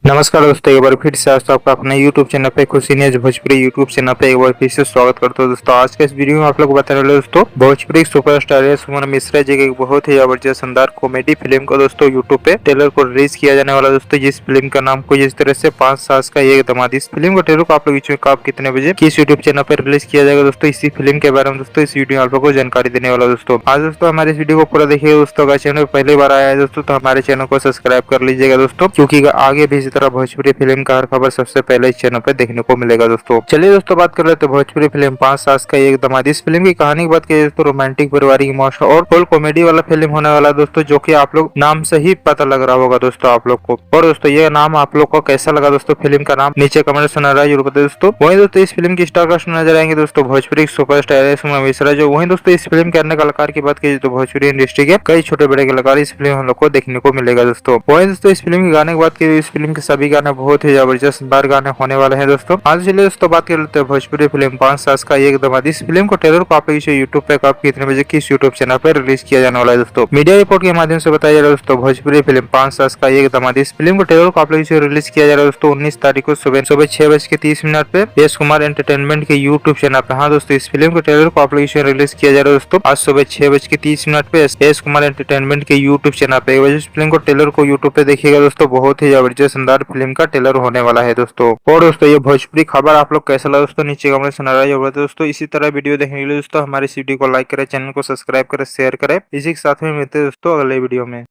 नमस्कार दोस्तों, एक बार फिर से आज तो आपका अपने YouTube चैनल पे खुशी न्यूज भोजपुरी YouTube चैनल पे एक बार फिर से स्वागत करता हूं। दोस्तों आज के इस वीडियो में आप लोग को बताने वाले दोस्तों भोजपुरी सुपरस्टार सुमन मिश्रा जी की एक बहुत ही जबरदस्त शानदार कॉमेडी फिल्म को दोस्तों YouTube पे ट्रेलर को रिलीज किया जाने वाला दोस्तों, जिस फिल्म का नाम कुछ इस तरह से 5 सास का एक दमाद। इस फिल्म का ट्रेलर को आप लोग कब कितने बजे किस यूट्यूब चैनल पर रिलीज किया जाएगा दोस्तों, इसी फिल्म के बारे में दोस्तों इस वीडियो में आप लोग को जानकारी देने वाला दोस्तों। आज दोस्तों हमारे इस वीडियो को पूरा देखिए दोस्तों। अगर चैनल पहली बार आया है दोस्तों तो हमारे चैनल को सब्सक्राइब कर लीजिएगा दोस्तों, क्योंकि आगे भी इसी तरह भोजपुरी फिल्म का हर खबर सबसे पहले इस चैनल पे देखने को मिलेगा दोस्तों। चलिए दोस्तों बात कर लेते हैं भोजपुरी फिल्म 5 सास का एक दमाद। इस फिल्म की कहानी की बात की तो रोमांटिक पारिवारिक इमोशनल और फुल कॉमेडी वाला फिल्म होने वाला दोस्तों, जो कि आप लोग नाम से ही पता लग रहा होगा दोस्तों आप लोग को। और दोस्तों ये नाम आप लोग को कैसा लगा दोस्तों, फिल्म का नाम नीचे कमेंट सुना रहा है जरूर बताइए दोस्तों। वही दोस्तों इस फिल्म की स्टार कास्ट नजर आएंगे दोस्तों भोजपुरी सुपरस्टार सुमन मिश्रा जो। वही दोस्तों इस फिल्म के अन्य कलाकार की बात की तो भोजपुरी इंडस्ट्री के कई छोटे बड़े कलाकार इस फिल्म हम लोग को देखने को मिलेगा दोस्तों। वही दोस्तों इस फिल्म के गाने की बात की इस फिल्म के सभी गाने बहुत ही जबरदस्त गाने होने वाले हैं दोस्तों। आज चलिए दोस्तों बात कर लेते हैं भोजपुरी फिल्म 5 सास का एक दमाद। इस फिल्म को ट्रेलर को आप यूट्यूब पे कब कितने बजे किस यूट्यूब चैनल पर रिलीज किया जाने वाला है दोस्तों। मीडिया रिपोर्ट के माध्यम से बताया जा रहा है दोस्तों भोजपुरी फिल्म 5 सास का एक दमाद। इस फिल्म को ट्रेलर को आप रिलीज किया जा रहा है दोस्तों 19 तारीख को सुबह 6:30 पे यश कुमार एंटरटेनमेंट के यूट्यूब चैनल पे। हाँ दोस्तों इस फिल्म को ट्रेलर को आप रिलीज किया जा रहा है दोस्तों आज सुबह 6:30 पे यश कुमार एंटरटेनमेंट के यूट्यूब चैनल पे। इस फिल्म को ट्रेलर को यूट्यूब पे देखिएगा दोस्तों, बहुत ही जबरदस्त शानदार फिल्म का ट्रेलर होने वाला है दोस्तों। और दोस्तों ये भोजपुरी खबर आप लोग कैसा लगा दोस्तों नीचे कमेंट सुना रहा है दोस्तों। इसी तरह वीडियो देखने के लिए दोस्तों हमारे वीडियो को लाइक करें, चैनल को सब्सक्राइब करें, शेयर करें। इसी के साथ में मिलते हैं दोस्तों अगले वीडियो में।